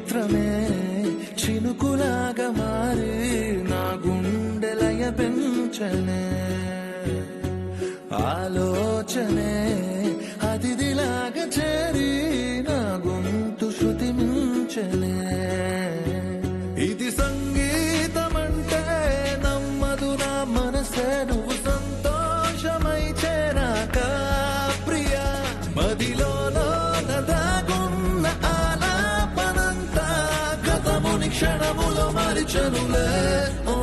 చిత్రమే చినుకులాగా మారి నా గుండెలయ పెంచనే ఆలోచనే అతిథిలాగా చేరి నా గొంతు శృతి మించనే ఇది సంగీతమంటే నమ్మదు నా మనసే నువ్వు సంతోషమై చేరాక ప్రియా మదిలో దాగున్న ఆలాపనంతా గతముని క్షణములో మరిచనులే ఓ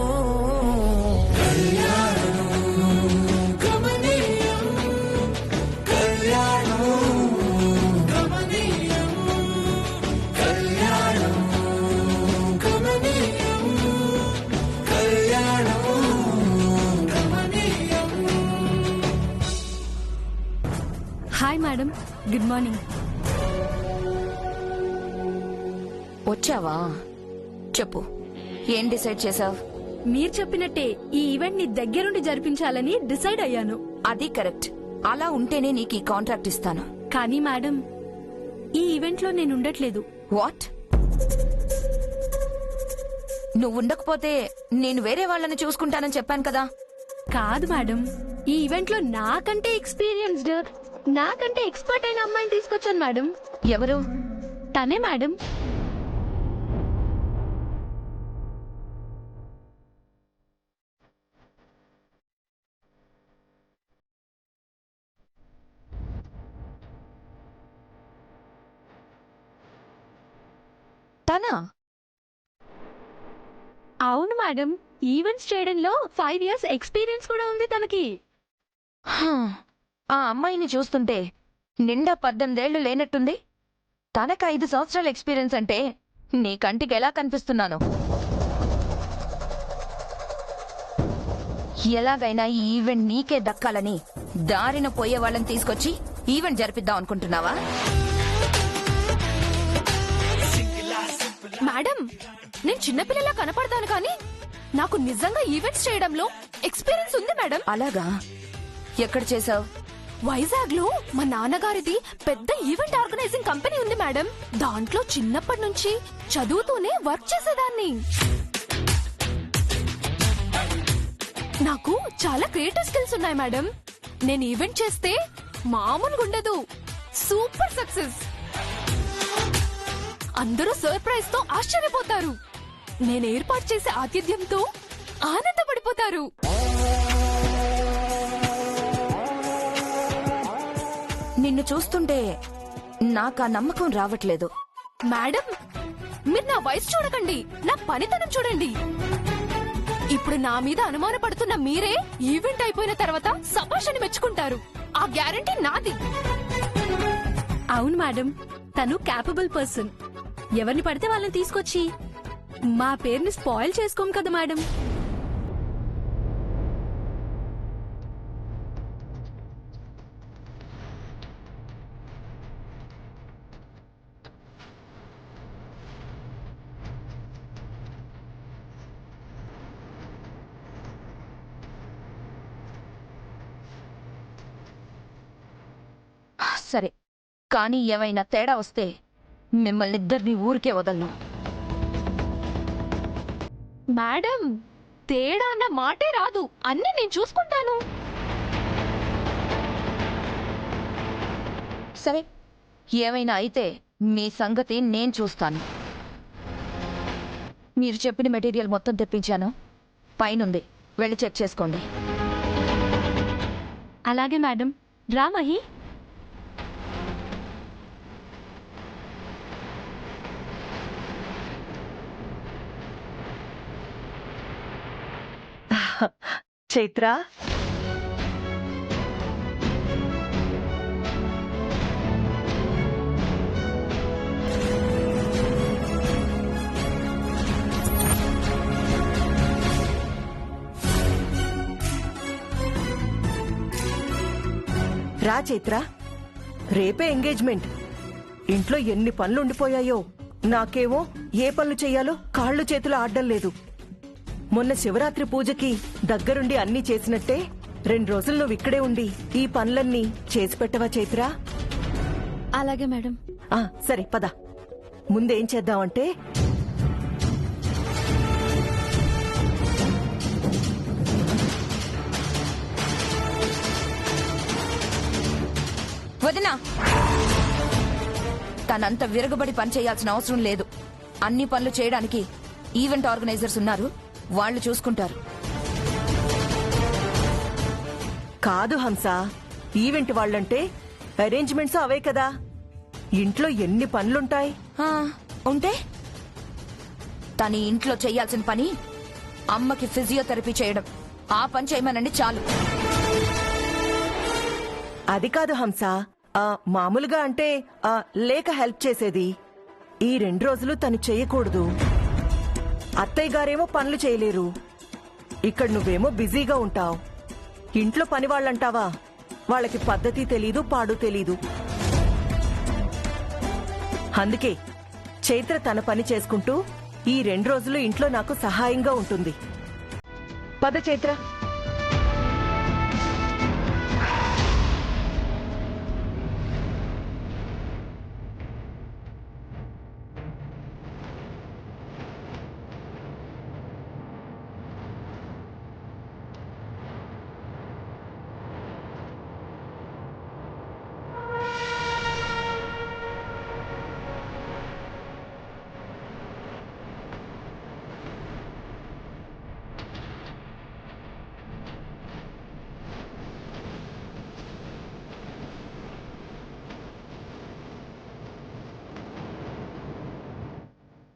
హాయ్ మేడం, గుడ్ మార్నింగ్. వచ్చావా? చెప్పు, ఏం డిసైడ్ చేసావ్? మీరు చెప్పినట్టే ఈ ఈవెంట్ ని దగ్గరుండి జరిపించాలని డిసైడ్ అయ్యాను. అది కరెక్ట్. అలా ఉంటేనే నీకు ఈ కాంట్రాక్ట్ ఇస్తాను. కానీ మేడం, ఈ ఈవెంట్ లో నేను ఉండట్లేదు. వాట్? నువ్వు ఉండకపోతే నేను వేరే వాళ్ళని చూసుకుంటానని చెప్పాను కదా. కాదు మేడం, ఈ ఈవెంట్ లో నాకంటే ఎక్స్పీరియన్స్డ్, నాకంటే ఎక్స్పర్ట్ అయిన అమ్మాయిని తీసుకొచ్చాను మేడం. ఎవరు? తనే మేడం. తనా? అవును మేడం, ఈవెంట్స్ చేయడంలో 5 years ఎక్స్పీరియన్స్ కూడా ఉంది తనకి. ఆ అమ్మాయిని చూస్తుంటే నిండా 18 ఏళ్లు లేనట్టుంది. తనకు 5 సంవత్సరాల ఎక్స్పీరియన్స్ అంటే నీ కంటికి ఎలా కనిపిస్తున్నాను? ఎలాగైనా ఈ ఈవెంట్ నీకే దక్కాలని దారిన పోయే వాళ్ళని తీసుకొచ్చి ఈవెంట్ జరిపిద్దాం అనుకుంటున్నావా? మేడం, నేను చిన్నపిల్లలా కనపడతాను కానీ నాకు నిజంగా ఈవెంట్స్ చేయడంలో ఎక్స్పీరియన్స్ ఉంది మేడం. అలాగా? ఎక్కడ చేసావు? వైజాగ్ లో మా నాన్నగారిది పెద్ద ఈవెంట్ ఆర్గనైజింగ్ కంపెనీ ఉంది మేడం. దాంట్లో చిన్నప్పటి నుంచి చదువుతూనే వర్క్ చేసేదాన్ని. నాకు చాలా క్రియేటివ్ స్కిల్స్ ఉన్నాయి మేడం. నేను ఈవెంట్ చేస్తే మామూలుగా ఉండదు, సూపర్ సక్సెస్. అందరూ సర్ప్రైజ్ తో ఆశ్చర్యపోతారు. నేను ఏర్పాటు చేసే ఆతిథ్యంతో ఆనందపడిపోతారు. నిన్ను చూస్తుంటే నాకు ఆ నమ్మకం రావట్లేదు. మేడం, మీరు నా వయసు చూడకండి, నా పనితనం చూడండి. ఇప్పుడు నా మీద అనుమానపడుతున్న మీరే ఈవెంట్ అయిపోయిన తర్వాత సభాషని మెచ్చుకుంటారు. ఆ గ్యారంటీ నాది. అవును మేడం, తను క్యాపబుల్ పర్సన్. ఎవరిని పడితే వాళ్ళని తీసుకొచ్చి మా పేరుని స్పాయిల్ చేసుకోం కదా మేడం. సరే, కానీ ఏమైనా తేడా వస్తే మిమ్మల్ని ఇద్దరిని ఊరికే వదలను. మేడం, తేడా అన్న మాటే రాదు, అన్నీ నేను చూసుకుంటాను. సరే, ఏమైనా అయితే మీ సంగతి నేను చూస్తాను. మీరు చెప్పిన మెటీరియల్ మొత్తం తెప్పించాను, పైనుంది, వెళ్ళి చెక్ చేసుకోండి. అలాగే మేడం. రామహి. చైత్ర, రా చైత్ర, రేపే ఎంగేజ్మెంట్. ఇంట్లో ఎన్ని పనులు ఉండిపోయాయో. నాకేమో ఏ పనులు చెయ్యాలో కాళ్ళు చేతులు ఆడడం లేదు. మొన్న శివరాత్రి పూజకి దగ్గరుండి అన్నీ చేసినట్టే 2 రోజులు నువ్వు ఇక్కడే ఉండి ఈ పనులన్నీ చేసి పెట్టవా చైత్ర? అలాగే మేడం. సరే పద. ముందేం చేద్దామంటే వదినా, తనంత విరగబడి పని చేయాల్సిన అవసరం లేదు. అన్ని పనులు చేయడానికి ఈవెంట్ ఆర్గనైజర్స్ ఉన్నారు, వాళ్ళు చూసుకుంటారు. కాదు హంస, ఈవెంట్ వాళ్ళంటే అరేంజ్మెంట్స్ అవే కదా. ఇంట్లో ఎన్ని పనులుంటాయి. ఆ, ఉంటే తన ఇంట్లో చెయ్యాల్సిన పని అమ్మకి ఫిజియోథెరపీ చేయడం. ఆ పని చేయమనండి చాలు. అది కాదు హంస, మామూలుగా అంటే లేక హెల్ప్ చేసేది. ఈ 2 రోజులు తను చేయకూడదు. అత్తయ్య గారేమో పనులు చేయలేరు, ఇక్కడ నువ్వేమో బిజీగా ఉంటావు. ఇంట్లో పని వాళ్ళంటావా, వాళ్ళకి పద్ధతి తెలీదు, పాడు తెలీదు. అందుకే చైత్ర తన పని చేసుకుంటూ ఈ 2 రోజులు ఇంట్లో నాకు సహాయంగా ఉంటుంది. పద చైత్ర.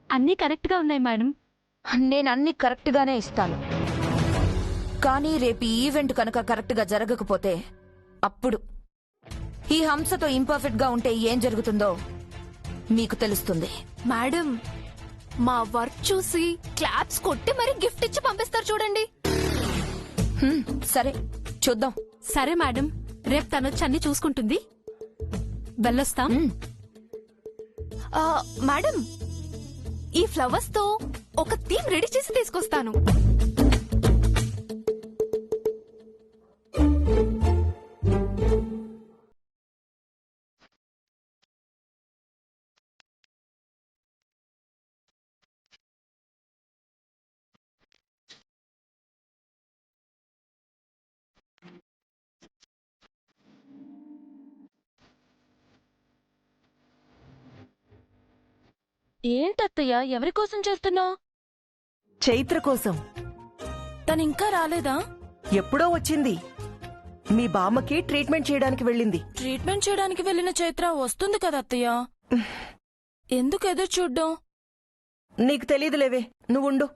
అన్నీ కరెక్ట్ గా ఉన్నాయి మేడం. నేను అన్ని కరెక్ట్ గానే ఇస్తాను, కానీ రేపు ఈవెంట్ కనుక కరెక్ట్ గా జరగకపోతే అప్పుడు ఈ హంసతో ఇంపర్ఫెక్ట్ గా ఉంటే ఏం జరుగుతుందో మీకు తెలుస్తుంది. మేడం, మా వర్క్ చూసి క్లాప్స్ కొట్టి మరి గిఫ్ట్ ఇచ్చి పంపిస్తారు చూడండి. సరే చూద్దాం. సరే మేడం, రేపు తనొచ్చి అన్ని చూసుకుంటుంది. వెళ్ళొస్తాం. మేడం, ఈ ఫ్లవర్స్ తో ఒక థీమ్ రెడీ చేసి తీసుకొస్తాను. ఏంటత్తయ్య, ఎవరి కోసం చేస్తున్నావు? చైత్ర కోసం. తనింకా రాలేదా? ఎప్పుడో వచ్చింది. మీ బామ్మకి ట్రీట్మెంట్ చేయడానికి వెళ్ళింది. ట్రీట్మెంట్ చేయడానికి వెళ్ళిన చైత్ర వస్తుంది కదా అత్తయ్య. ఎందుకు ఎదురు చూడ్డం? నీకు తెలీదులేవే, నువ్వుండు.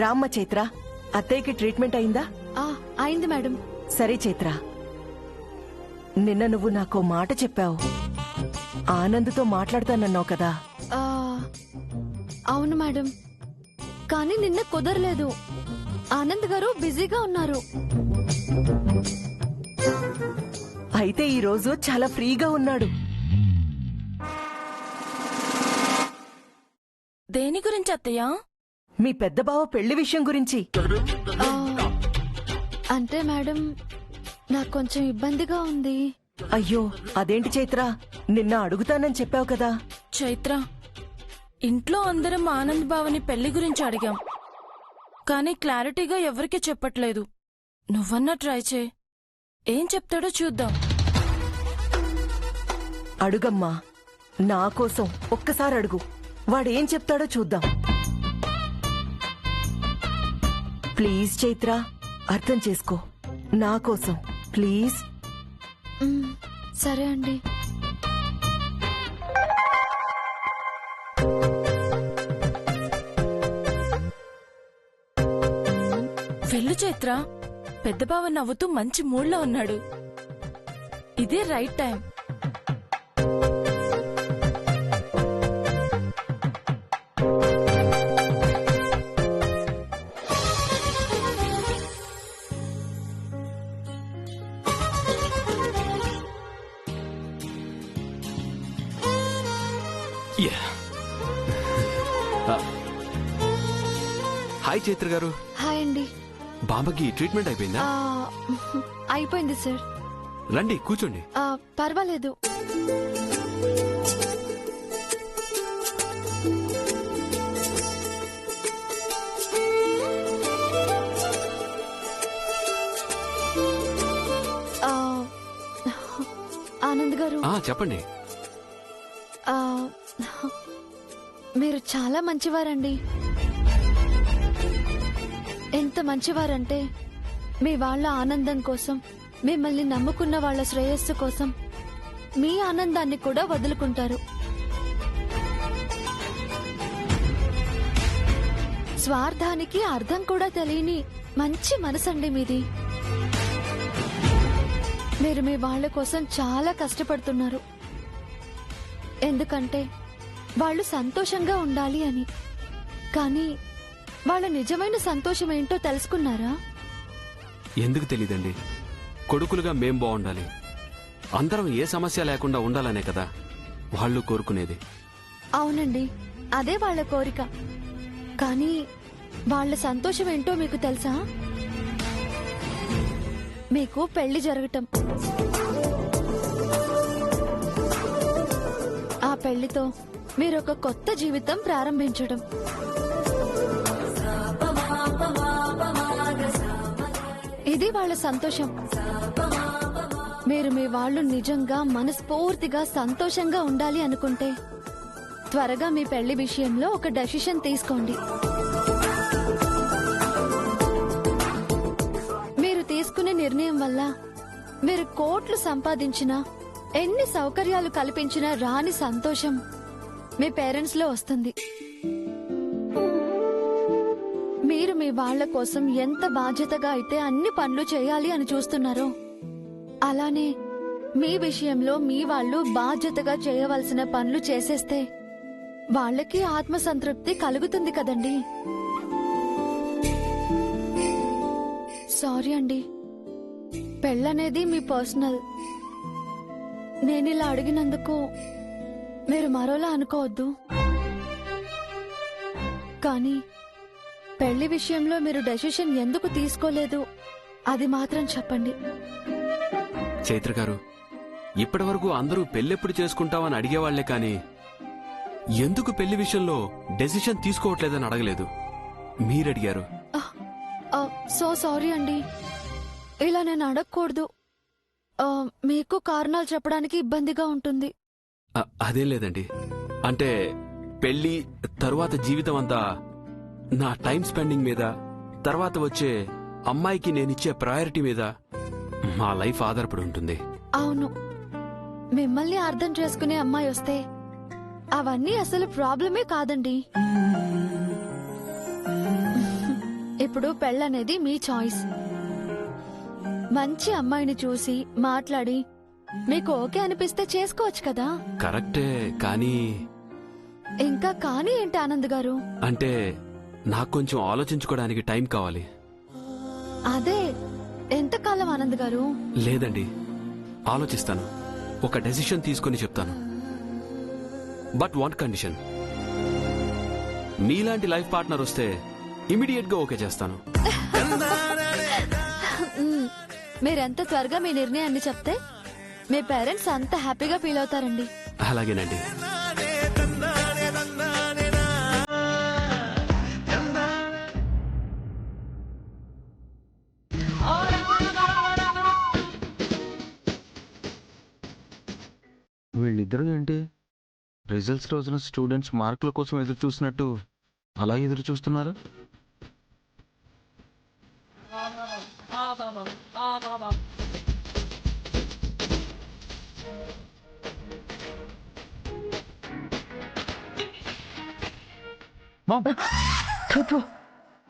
రామ్మ చైత్ర, అత్తయ్యకి ట్రీట్మెంట్ అయిందా? అయింది మేడం. సరే చైత్ర, నిన్న నువ్వు నాకో మాట చెప్పావు. ఆనంద్తో మాట్లాడతానన్నావు కదా. అవును మేడం, కానీ నిన్న కుదరలేదు. ఆనంద్ గారు బిజీగా ఉన్నారు. అయితే ఈ రోజు చాలా ఫ్రీగా ఉన్నాడు. దేని గురించి అత్తయ్య? మీ పెద్ద బావ పెళ్లి విషయం గురించి. అంటే మేడం, నాకు కొంచెం ఇబ్బందిగా ఉంది. అయ్యో, అదేంటి చైత్ర, నిన్న అడుగుతానని చెప్పావు కదా. చైత్ర, ఇంట్లో అందరం ఆనంద్ బావని పెళ్లి గురించి అడిగాం, కానీ క్లారిటీగా ఎవరికీ చెప్పట్లేదు. నువ్వన్నా ట్రై చేయి, ఏం చెప్తాడో చూద్దాం. అడుగమ్మా, నా కోసం ఒక్కసారి అడుగు, వాడేం చెప్తాడో చూద్దాం. ప్లీజ్ చైత్ర, అర్థం చేసుకో, నా కోసం ప్లీజ్. సరే అండి. వెళ్ళు చైత్ర, పెద్ద బావ నవ్వుతూ మంచి మూడ్లో ఉన్నాడు. ఇదే రైట్ టైం. హాయ్ చైత్ర గారు. అయింది. బామ్మకి ట్రీట్మెంట్ అయిపోయిందా? అయిపోయింది సార్. రండి కూర్చోండి. పర్వాలేదు. ఆనంద్ గారు, చెప్పండి. మీరు చాలా మంచివారండి. ఎంత మంచివారంటే మీ వాళ్ళ ఆనందం కోసం, మిమ్మల్ని నమ్ముకున్న వాళ్ళ శ్రేయస్సు కోసం మీ ఆనందాన్ని కూడా వదులుకుంటారు. స్వార్థానికి అర్థం కూడా తెలియని మంచి మనసండి మీది. మీరు మీ వాళ్ళ కోసం చాలా కష్టపడుతున్నారు. ఎందుకంటే వాళ్ళు సంతోషంగా ఉండాలి అని. కానీ వాళ్ళ నిజమైన సంతోషం ఏంటో తెలుసుకున్నారా? ఎందుకు తెలీదండి. కొడుకులుగా మేం బాగుండాలి, అందరం ఏ సమస్య లేకుండా ఉండాలనే కదా వాళ్ళు కోరుకునేది. అవునండి, అదే వాళ్ళ కోరిక. కానీ వాళ్ళ సంతోషం ఏంటో మీకు తెలుసా? మీకు పెళ్లి జరగటం. ఆ పెళ్లితో మీరొక కొత్త జీవితం ప్రారంభించడం. ఇది వాళ్ళ సంతోషం. మీరు మీ వాళ్ళు నిజంగా మనస్ఫూర్తిగా సంతోషంగా ఉండాలి అనుకుంటే త్వరగా మీ పెళ్లి విషయంలో ఒక డెసిషన్ తీసుకోండి. మీరు తీసుకునే నిర్ణయం వల్ల మీరు కోట్లు సంపాదించినా, ఎన్ని సౌకర్యాలు కల్పించినా రాని సంతోషం మీ పేరెంట్స్ లో వస్తుంది. మీరు మీ వాళ్ళ కోసం ఎంత బాధ్యతగా అయితే అన్ని పనులు చేయాలి అని చూస్తున్నారో, అలానే మీ విషయంలో మీ వాళ్ళు బాధ్యతగా చేయవలసిన పనులు చేసేస్తే వాళ్ళకి ఆత్మసంతృప్తి కలుగుతుంది కదండి. సారీ అండి, పెళ్ళనేది మీ పర్సనల్. నేనిలా అడిగినందుకు మీరు మరోలా అనుకోవద్దు. కానీ పెళ్లి విషయంలో మీరు డెసిషన్ ఎందుకు తీసుకోలేదు అది మాత్రం చెప్పండి. చైత్ర గారు, ఇప్పటి వరకు అందరూ పెళ్ళెప్పుడు చేసుకుంటామని అడిగేవాళ్లే కానీ ఎందుకు పెళ్లి విషయంలో డెసిషన్ తీసుకోవట్లేదని అడగలేదు. మీరడిగారు. సో సారీ అండి, ఇలా నేను అడగకూడదు. మీకు కారణాలు చెప్పడానికి ఇబ్బందిగా ఉంటుంది. అదేం లేదండి. అంటే పెళ్లి తరువాత జీవితం అంతా నా టైం స్పెండింగ్ మీద, తర్వాత వచ్చే అమ్మాయికి నేనిచ్చే ప్రయారిటీ మీద మా లైఫ్ ఆధారపడి ఉంటుంది. అవును, మిమ్మల్ని అర్థం చేసుకునే అమ్మాయి వస్తే అవన్నీ అసలు ప్రాబ్లమే కాదండి. ఇప్పుడు పెళ్ళనేది మీ చాయిస్. మంచి అమ్మాయిని చూసి మాట్లాడి మీకు ఓకే అనిపిస్తే చేసుకోవచ్చు కదా. కరెక్టే, కానీ ఇంకా కానీ ఏంటి ఆనంద్ గారు? అంటే నాకు కొంచెం ఆలోచించుకోవడానికి టైం కావాలి. అదే, ఎంతకాలం ఆనంద్ గారు? లేదండి, ఆలోచిస్తాను, ఒక డెసిషన్ తీసుకుని చెప్తాను. బట్ వన్ కండిషన్, మీలాంటి లైఫ్ పార్ట్నర్ వస్తే ఇమీడియట్ గా ఓకే చేస్తాను. మీరెంత త్వరగా మీ నిర్ణయాన్ని చెప్తే మీ పేరెంట్స్ అంత హ్యాపీగా ఫీల్ అవుతారండి. అలాగేనండి. వీళ్ళిద్దరూ ఏంటి రిజల్ట్స్ రోజున స్టూడెంట్స్ మార్కుల కోసం ఎదురు చూసినట్టు అలా ఎదురు చూస్తున్నారు?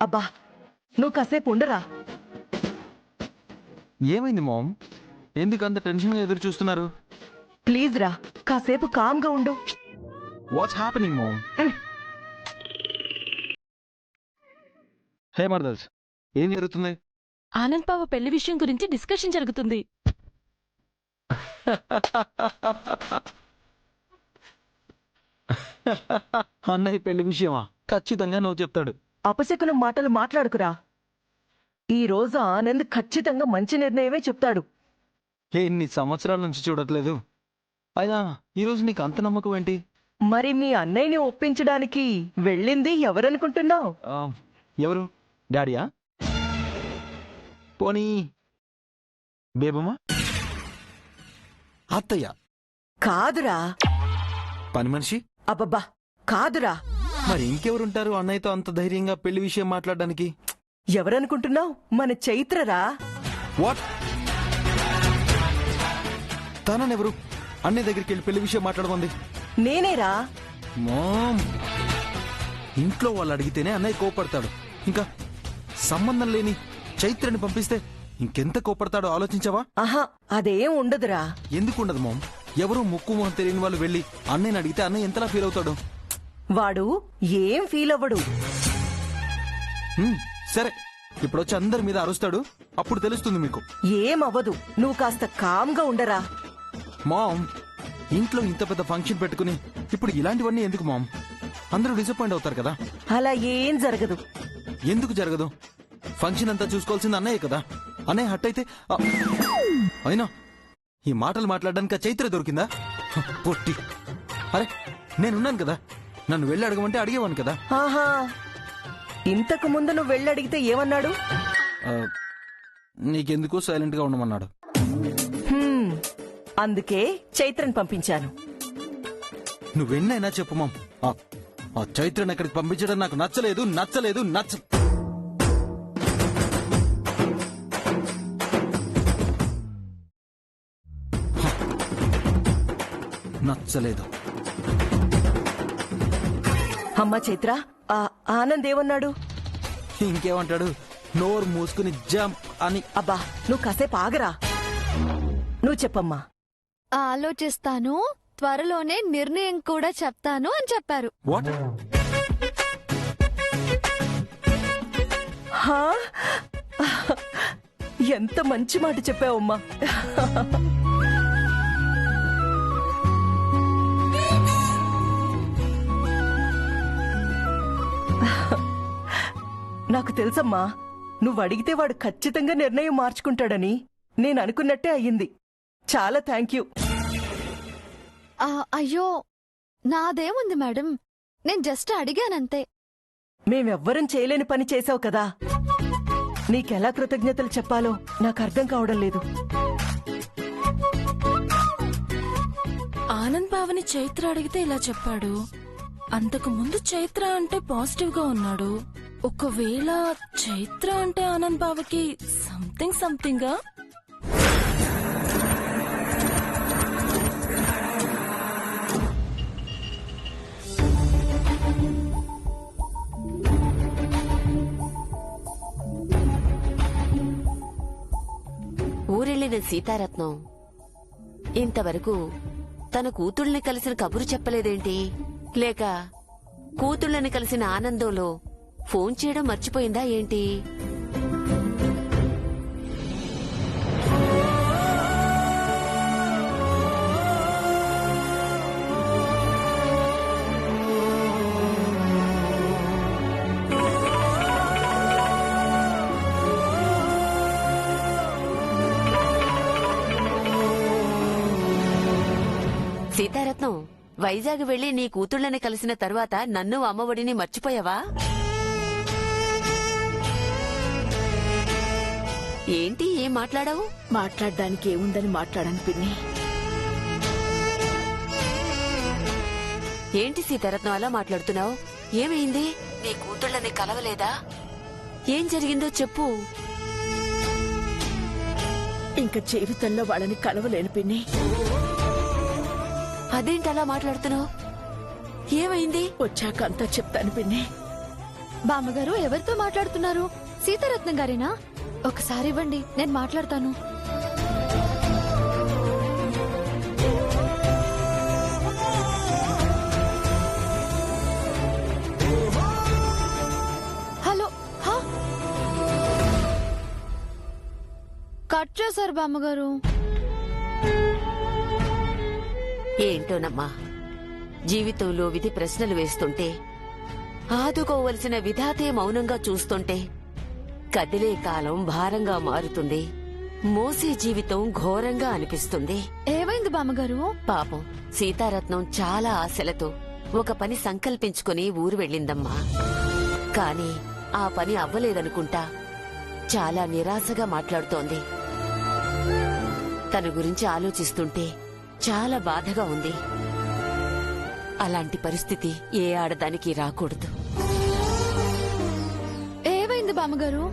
అబ్బా, నువ్వు కాసేపు ఉండరా. ఏమైంది మామ్? ఎందుకు అంత టెన్షన్గా ఎదురు చూస్తున్నారు? ప్లీజ్ రా, కాసేపు కామ్గా ఉండు. What's happening ma'am? హే మర్దల్స్, ఏం జరుగుతుంది? ఆనంద్ బావ పెళ్లి విషయం గురించి డిస్కషన్ జరుగుతుంది. అన్నయ్య పెళ్లి విషయమా? ఖచ్చితంగా నువ్వు చెప్తాడు. అపశకునం మాటలు మాట్లాడుకురా. ఈ రోజు ఆనంద్ ఖచ్చితంగా మంచి నిర్ణయమే చెప్తాడు. ఇన్ని సంవత్సరాల నుంచి చూడట్లేదు. అయినా ఈరోజు నీకు అంత నమ్మకం ఏంటి? మరి మీ అన్నయ్యని ఒప్పించడానికి వెళ్ళింది ఎవరనుకుంటున్నావు? ఎవరు? డాడీయా? పోనీ బేబమ్మా? అత్తయ్య? కాదురా. పని మనిషి? అబ్బబ్బా, కాదురా. మరి ఇంకెవరుంటారు అన్నయ్యతో అంత ధైర్యంగా పెళ్లి విషయం మాట్లాడడానికి? ఎవరనుకుంటున్నావు? మన చైత్రరా. వాట్? తననెవరు అన్నయ్య దగ్గరికి వెళ్ళి పెళ్లి విషయం మాట్లాడమంది? నేనేరా. మామ్, ఇంట్లో వాళ్ళు అడిగితేనే అన్నయ్య కోపడతాడు. ఇంకా సంబంధం లేని చైత్రని పంపిస్తే ఇంకెంత కోపడతాడో ఆలోచించావా? ఆహా, అదేం ఉండదురా. ఎందుకు ఉండదు మామ్? ఎవరు ముక్కు మొహం తెలియని వాళ్ళు వెళ్ళి అన్నయ్యని అడిగితే అన్నయ్య ఎంతలా ఫీల్ అవుతాడు? వాడు ఏం ఫీల్ అవ్వడు. సరే, ఇప్పుడు వచ్చి అందరి మీద అరుస్తాడు, అప్పుడు తెలుస్తుంది మీకు. ఏం అవ్వదు, నువ్వు కాస్త కామ్గా ఉండరా. మామ్, ఇంట్లో ఇంత పెద్ద ఫంక్షన్ పెట్టుకుని ఇప్పుడు ఇలాంటివన్నీ ఎందుకు మామ్? అందరూ డిసప్పాయింట్ అవుతారు కదా. అలా ఏం జరగదు. ఎందుకు జరగదు? ఫంక్షన్ అంతా చూసుకోవాల్సింది అన్నయ్య కదా. అన్నయ్య హట్ అయితే అయినా ఈ మాటలు మాట్లాడడానికి చైత్ర దొరికిందా? పొట్టి. అరే, నేనున్నాను కదా, నన్ను వెళ్ళి అడగమంటే అడిగేవాను కదా. ఆహా, ఇంతకు ముందు నువ్వు వెళ్ళడిగితే ఏమన్నాడు? నీకెందుకు సైలెంట్ గా ఉండమన్నాడు. అందుకే చైత్రని పంపించాను. నువ్వెన్నైనా చెప్పు మామ్, ఆ చైత్రని అక్కడికి పంపించడం నాకు నచ్చలేదు. నచ్చలేదు. అమ్మా చైత్ర, ఆ ఆనంద్ ఏమన్నాడు? ఇంకేమంటాడు? నోరు మూసుకుని జంప్ అని. అబ్బా, నువ్వు కాసేపు ఆగరా. నువ్వు చెప్పమ్మా. ఆలోచిస్తాను, త్వరలోనే నిర్ణయం కూడా చెప్తాను అని చెప్పారు. వాట్? హా? ఎంత మంచి మాట చెప్పావమ్మా. నాకు తెలుసమ్మా, నువ్వు అడిగితే వాడు ఖచ్చితంగా నిర్ణయం మార్చుకుంటాడని. నేను అనుకున్నట్టే అయ్యింది. చాలా థ్యాంక్ యూ. అయ్యో, నాదేముంది మేడం, నేను జస్ట్ అడిగానంతే. మేమెవ్వరం చేయలేని పని చేశావు కదా. నీకెలా కృతజ్ఞతలు చెప్పాలో నాకు అర్థం కావడం లేదు. ఆనంద్ బావని చైత్ర అడిగితే ఇలా చెప్పాడు. అంతకు ముందు చైత్ర అంటే పాజిటివ్ గా ఉన్నాడు. ఒకవేళ చైత్ర అంటే ఆనంద్ బావకి సంథింగ్ ఊరెళ్ళిన సీతారత్నం ఇంతవరకు తన కూతుళ్ళని కలిసిన కబురు చెప్పలేదేంటి? లేక కూతుళ్ళని కలిసిన ఆనందంలో ఫోన్ చేయడం మర్చిపోయిందా ఏంటి? సీతారత్నం, వైజాగ్ వెళ్లి నీ కూతుళ్ళని కలిసిన తర్వాత నన్ను అమ్మఒడిని మర్చిపోయావా? ఏంటి, ఏం మాట్లాడావు? మాట్లాడడానికి ఏముందని మాట్లాడాను పిన్ని. ఏంటి సీతారత్నం అలా మాట్లాడుతున్నావు? ఏమైంది? నీ కూతుళ్ళని కలవలేదా? ఏం జరిగిందో చెప్పు. ఇంకా జీవితంలో వాళ్ళని కలవలేను పిన్ని. అదేంటి అలా మాట్లాడుతున్నావు? ఏమైంది? వచ్చాక అంతా చెప్తాను పిన్ని. బామ్మగారు, ఎవరితో మాట్లాడుతున్నారు? సీతారత్నం గారేనా? ఒకసారి ఇవ్వండి, నేను మాట్లాడతాను. హలో. కట్ చేశారు బామ్మగారు. ఏంటోనమ్మా, జీవితంలో విధి ప్రశ్నలు వేస్తుంటే ఆదుకోవలసిన విధాతే మౌనంగా చూస్తుంటే కదిలే కాలం భారంగా మారుతుంది, మోసే జీవితం ఘోరంగా అనిపిస్తుంది. ఏమైంది బామ్మగారు? పాపం సీతారత్నం చాలా ఆశలతో ఒక పని సంకల్పించుకుని ఊరు వెళ్ళిందమ్మా. కాని ఆ పని అవ్వలేదనుకుంటా చాలా నిరాశగా మాట్లాడుతోంది. తన గురించి ఆలోచిస్తుంటే చాలా బాధగా ఉంది. అలాంటి పరిస్థితి ఏ ఆడదానికి రాకూడదు. ఏమైంది బామ్మగారు?